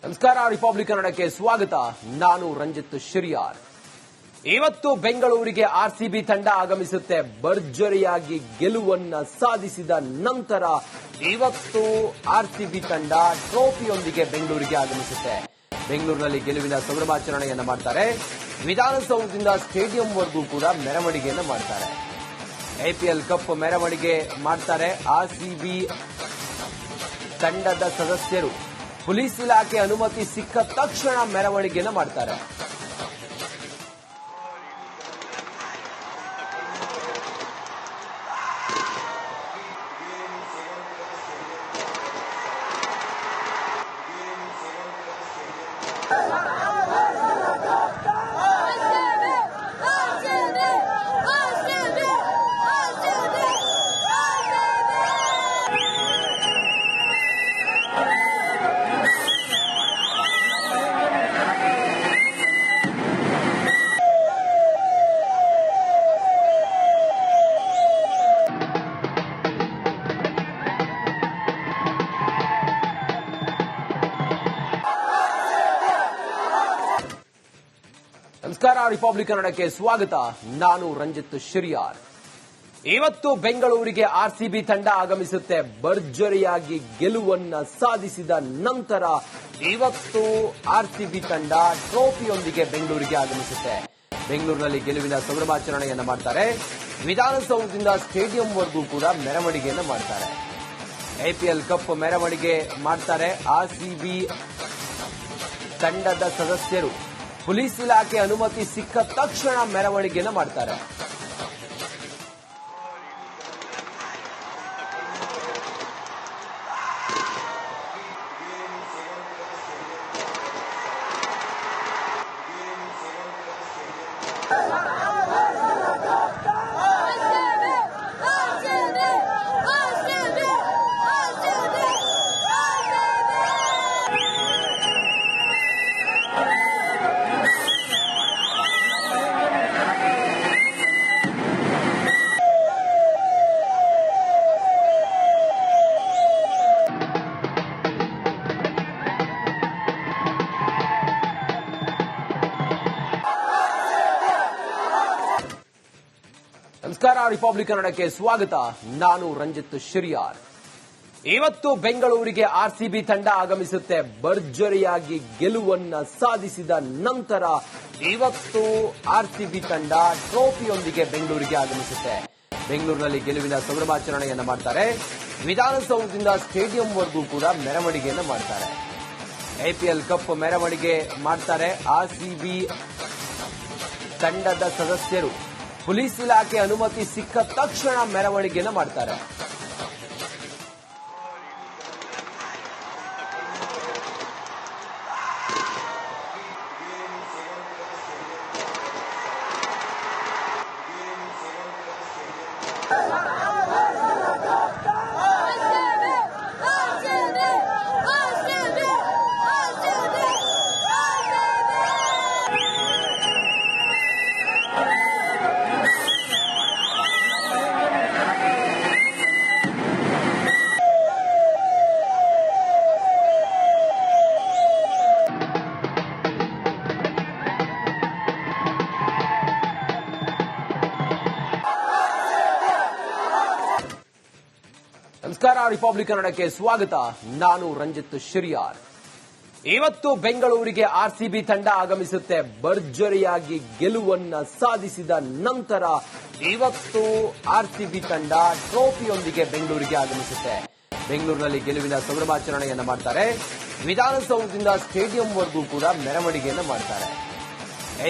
ನಮಸ್ಕಾರ, ರಿಪಬ್ಲಿಕ್ ಕನ್ನಡಕ್ಕೆ ಸ್ವಾಗತ. ನಾನು ರಂಜಿತ್ ಶಿರಿಯಾರ್. ಇವತ್ತು ಬೆಂಗಳೂರಿಗೆ ಆರ್ಸಿಬಿ ತಂಡ ಆಗಮಿಸುತ್ತೆ. ಭರ್ಜರಿಯಾಗಿ ಗೆಲುವನ್ನ ಸಾಧಿಸಿದ ನಂತರ ಇವತ್ತು ಆರ್ಸಿಬಿ ತಂಡ ಟ್ರೋಫಿಯೊಂದಿಗೆ ಬೆಂಗಳೂರಿಗೆ ಆಗಮಿಸುತ್ತೆ. ಬೆಂಗಳೂರಿನಲ್ಲಿ ಗೆಲುವಿನ ಸಂಭ್ರಮಾಚರಣೆಯನ್ನ ಮಾಡ್ತಾರೆ. ವಿಧಾನಸೌಧದಿಂದ ಸ್ಟೇಡಿಯಂವರೆಗೂ ಕೂಡ ಮೆರವಣಿಗೆಯನ್ನ ಮಾಡ್ತಾರೆ. ಐಪಿಎಲ್ ಕಪ್ ಮೆರವಣಿಗೆ ಮಾಡ್ತಾರೆ. ಆರ್ಸಿಬಿ ತಂಡದ ಸದಸ್ಯರು ಪೊಲೀಸ್ ಇಲಾಖೆ ಅನುಮತಿ ಸಿಕ್ಕ ತಕ್ಷಣ ಮೆರವಣಿಗೆಯನ್ನು ಮಾಡ್ತಾರೆ. ನಮಸ್ಕಾರ, ರಿಪಬ್ಲಿಕ್ ಕನ್ನಡಕ್ಕೆ ಸ್ವಾಗತ. ನಾನು ರಂಜಿತ್ ಶಿರಿಯಾರ್. ಇವತ್ತು ಬೆಂಗಳೂರಿಗೆ ಆರ್ಸಿಬಿ ತಂಡ ಆಗಮಿಸುತ್ತೆ. ಭರ್ಜರಿಯಾಗಿ ಗೆಲುವನ್ನ ಸಾಧಿಸಿದ ನಂತರ ಇವತ್ತು ಆರ್ಸಿಬಿ ತಂಡ ಟ್ರೋಫಿಯೊಂದಿಗೆ ಬೆಂಗಳೂರಿಗೆ ಆಗಮಿಸುತ್ತೆ. ಬೆಂಗಳೂರಿನಲ್ಲಿ ಗೆಲುವಿನ ಸಂಭ್ರಮಾಚರಣೆಯನ್ನ ಮಾಡ್ತಾರೆ. ವಿಧಾನಸೌಧದಿಂದ ಸ್ಟೇಡಿಯಂವರೆಗೂ ಕೂಡ ಮೆರವಣಿಗೆಯನ್ನ ಮಾಡ್ತಾರೆ. ಐಪಿಎಲ್ ಕಪ್ ಮೆರವಣಿಗೆ ಮಾಡ್ತಾರೆ. ಆರ್ಸಿಬಿ ತಂಡದ ಸದಸ್ಯರು ಪೊಲೀಸ್ ಇಲಾಖೆ ಅನುಮತಿ ಸಿಕ್ಕ ತಕ್ಷಣ ಮೆರವಣಿಗೆಯನ್ನು ಮಾಡ್ತಾರೆ. ನಮಸ್ಕಾರ, ರಿಪಬ್ಲಿಕ್ ಕನ್ನಡಕ್ಕೆ ಸ್ವಾಗತ. ನಾನು ರಂಜಿತ್ ಶಿರಿಯಾರ್. ಇವತ್ತು ಬೆಂಗಳೂರಿಗೆ ಆರ್ಸಿಬಿ ತಂಡ ಆಗಮಿಸುತ್ತೆ. ಭರ್ಜರಿಯಾಗಿ ಗೆಲುವನ್ನ ಸಾಧಿಸಿದ ನಂತರ ಇವತ್ತು ಆರ್ಸಿಬಿ ತಂಡ ಟ್ರೋಫಿಯೊಂದಿಗೆ ಬೆಂಗಳೂರಿಗೆ ಆಗಮಿಸುತ್ತೆ. ಬೆಂಗಳೂರಿನಲ್ಲಿ ಗೆಲುವಿನ ಸಂಭ್ರಮಾಚರಣೆಯನ್ನ ಮಾಡ್ತಾರೆ. ವಿಧಾನಸೌಧದಿಂದ ಸ್ಟೇಡಿಯಂವರೆಗೂ ಕೂಡ ಮೆರವಣಿಗೆಯನ್ನ ಮಾಡ್ತಾರೆ. ಐಪಿಎಲ್ ಕಪ್ ಮೆರವಣಿಗೆ ಮಾಡ್ತಾರೆ. ಆರ್ಸಿಬಿ ತಂಡದ ಸದಸ್ಯರು ಪೊಲೀಸ್ ಇಲಾಖೆ ಅನುಮತಿ ಸಿಕ್ಕ ತಕ್ಷಣ ಮೆರವಣಿಗೆಯನ್ನು ಮಾಡ್ತಾರೆ. ನಮಸ್ಕಾರ, ರಿಪಬ್ಲಿಕ್ ಕನ್ನಡಕ್ಕೆ ಸ್ವಾಗತ. ನಾನು ರಂಜಿತ್ ಶಿರಿಯಾರ್. ಇವತ್ತು ಬೆಂಗಳೂರಿಗೆ ಆರ್ಸಿಬಿ ತಂಡ ಆಗಮಿಸುತ್ತೆ. ಭರ್ಜರಿಯಾಗಿ ಗೆಲುವನ್ನ ಸಾಧಿಸಿದ ನಂತರ ಇವತ್ತು ಆರ್ಸಿಬಿ ತಂಡ ಟ್ರೋಫಿಯೊಂದಿಗೆ ಬೆಂಗಳೂರಿಗೆ ಆಗಮಿಸುತ್ತೆ. ಬೆಂಗಳೂರಿನಲ್ಲಿ ಗೆಲುವಿನ ಸಂಭ್ರಮಾಚರಣೆಯನ್ನ ಮಾಡ್ತಾರೆ. ವಿಧಾನಸೌಧದಿಂದ ಸ್ಟೇಡಿಯಂವರೆಗೂ ಕೂಡ ಮೆರವಣಿಗೆಯನ್ನ ಮಾಡ್ತಾರೆ.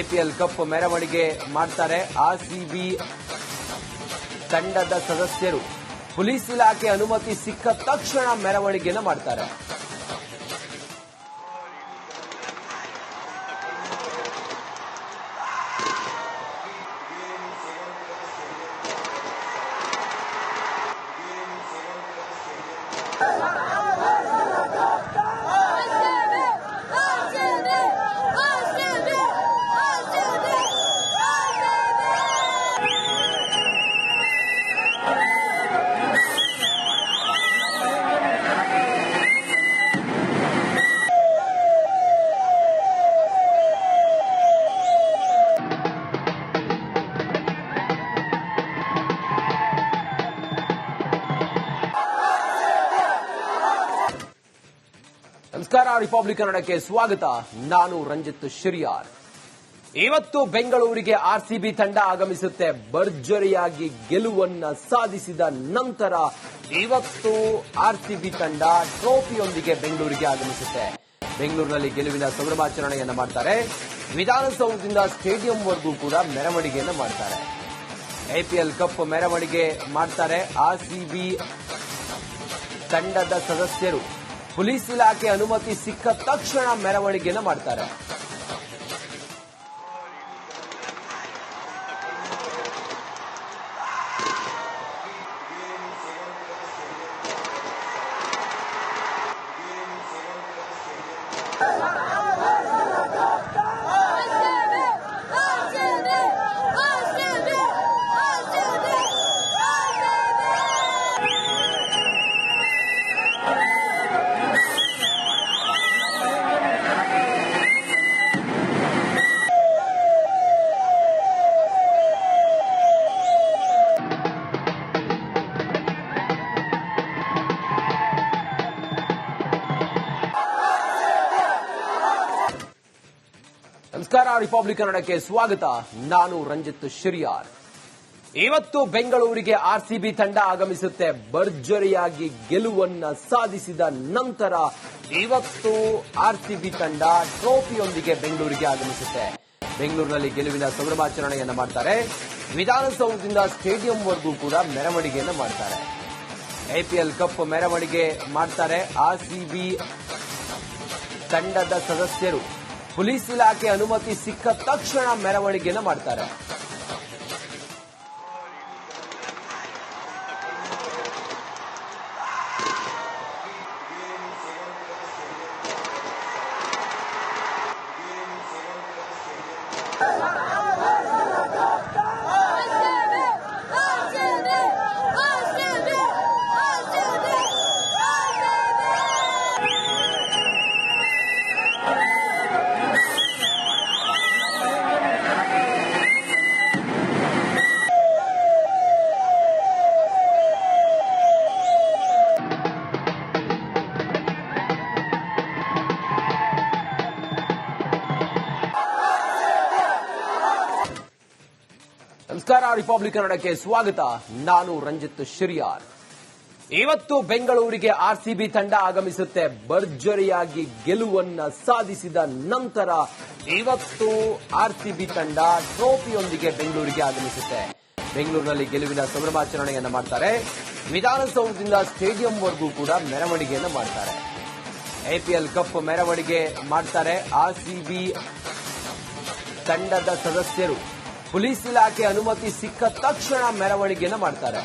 ಐಪಿಎಲ್ ಕಪ್ ಮೆರವಣಿಗೆ ಮಾಡ್ತಾರೆ. ಆರ್ಸಿಬಿ ತಂಡದ ಸದಸ್ಯರು ಪೊಲೀಸ್ ಇಲಾಖೆ ಅನುಮತಿ ಸಿಕ್ಕ ತಕ್ಷಣ ಮೆರವಣಿಗೆಯನ್ನು ಮಾಡ್ತಾರೆ. ನಮಸ್ಕಾರ, ರಿಪಬ್ಲಿಕ್ ಕನ್ನಡಕ್ಕೆ ಸ್ವಾಗತ. ನಾನು ರಂಜಿತ್ ಶಿರಿಯಾರ್. ಇವತ್ತು ಬೆಂಗಳೂರಿಗೆ ಆರ್ಸಿಬಿ ತಂಡ ಆಗಮಿಸುತ್ತೆ. ಭರ್ಜರಿಯಾಗಿ ಗೆಲುವನ್ನ ಸಾಧಿಸಿದ ನಂತರ ಇವತ್ತು ಆರ್ಸಿಬಿ ತಂಡ ಟ್ರೋಫಿಯೊಂದಿಗೆ ಬೆಂಗಳೂರಿಗೆ ಆಗಮಿಸುತ್ತೆ. ಬೆಂಗಳೂರಿನಲ್ಲಿ ಗೆಲುವಿನ ಸಂಭ್ರಮಾಚರಣೆಯನ್ನ ಮಾಡ್ತಾರೆ. ವಿಧಾನಸೌಧದಿಂದ ಸ್ಟೇಡಿಯಂವರೆಗೂ ಕೂಡ ಮೆರವಣಿಗೆಯನ್ನ ಮಾಡ್ತಾರೆ. ಐಪಿಎಲ್ ಕಪ್ ಮೆರವಣಿಗೆ ಮಾಡ್ತಾರೆ. ಆರ್ಸಿಬಿ ತಂಡದ ಸದಸ್ಯರು ಪೊಲೀಸ್ ಇಲಾಖೆ ಅನುಮತಿ ಸಿಕ್ಕ ತಕ್ಷಣ ಮೆರವಣಿಗೆಯನ್ನು ಮಾಡ್ತಾರೆ. ನಮಸ್ಕಾರ, ರಿಪಬ್ಲಿಕ್ ಕನ್ನಡಕ್ಕೆ ಸ್ವಾಗತ. ನಾನು ರಂಜಿತ್ ಶಿರಿಯಾರ್. ಇವತ್ತು ಬೆಂಗಳೂರಿಗೆ ಆರ್ಸಿಬಿ ತಂಡ ಆಗಮಿಸುತ್ತೆ. ಭರ್ಜರಿಯಾಗಿ ಗೆಲುವನ್ನ ಸಾಧಿಸಿದ ನಂತರ ಇವತ್ತು ಆರ್ಸಿಬಿ ತಂಡ ಟ್ರೋಫಿಯೊಂದಿಗೆ ಬೆಂಗಳೂರಿಗೆ ಆಗಮಿಸುತ್ತೆ. ಬೆಂಗಳೂರಿನಲ್ಲಿ ಗೆಲುವಿನ ಸಂಭ್ರಮಾಚರಣೆಯನ್ನ ಮಾಡ್ತಾರೆ. ವಿಧಾನಸೌಧದಿಂದ ಸ್ಟೇಡಿಯಂವರೆಗೂ ಕೂಡ ಮೆರವಣಿಗೆಯನ್ನ ಮಾಡ್ತಾರೆ. ಐಪಿಎಲ್ ಕಪ್ ಮೆರವಣಿಗೆ ಮಾಡ್ತಾರೆ. ಆರ್ಸಿಬಿ ತಂಡದ ಸದಸ್ಯರು ಪೊಲೀಸ್ ಇಲಾಖೆ ಅನುಮತಿ ಸಿಕ್ಕ ತಕ್ಷಣ ಮೆರವಣಿಗೆಯನ್ನು ಮಾಡ್ತಾರೆ. ನಮಸ್ಕಾರ, ರಿಪಬ್ಲಿಕ್ ಕನ್ನಡಕ್ಕೆ ಸ್ವಾಗತ. ನಾನು ರಂಜಿತ್ ಶಿರಿಯಾರ್. ಇವತ್ತು ಬೆಂಗಳೂರಿಗೆ ಆರ್ಸಿಬಿ ತಂಡ ಆಗಮಿಸುತ್ತೆ. ಭರ್ಜರಿಯಾಗಿ ಗೆಲುವನ್ನ ಸಾಧಿಸಿದ ನಂತರ ಇವತ್ತು ಆರ್ಸಿಬಿ ತಂಡ ಟ್ರೋಫಿಯೊಂದಿಗೆ ಬೆಂಗಳೂರಿಗೆ ಆಗಮಿಸುತ್ತೆ. ಬೆಂಗಳೂರಿನಲ್ಲಿ ಗೆಲುವಿನ ಸಂಭ್ರಮಾಚರಣೆಯನ್ನ ಮಾಡ್ತಾರೆ. ವಿಧಾನಸೌಧದಿಂದ ಸ್ಟೇಡಿಯಂವರೆಗೂ ಕೂಡ ಮೆರವಣಿಗೆಯನ್ನ ಮಾಡ್ತಾರೆ. ಐಪಿಎಲ್ ಕಪ್ ಮೆರವಣಿಗೆ ಮಾಡ್ತಾರೆ. ಆರ್ಸಿಬಿ ತಂಡದ ಸದಸ್ಯರು ಪೊಲೀಸ್ ಇಲಾಖೆ ಅನುಮತಿ ಸಿಕ್ಕ ತಕ್ಷಣ ಮೆರವಣಿಗೆಯನ್ನು ಮಾಡ್ತಾರೆ.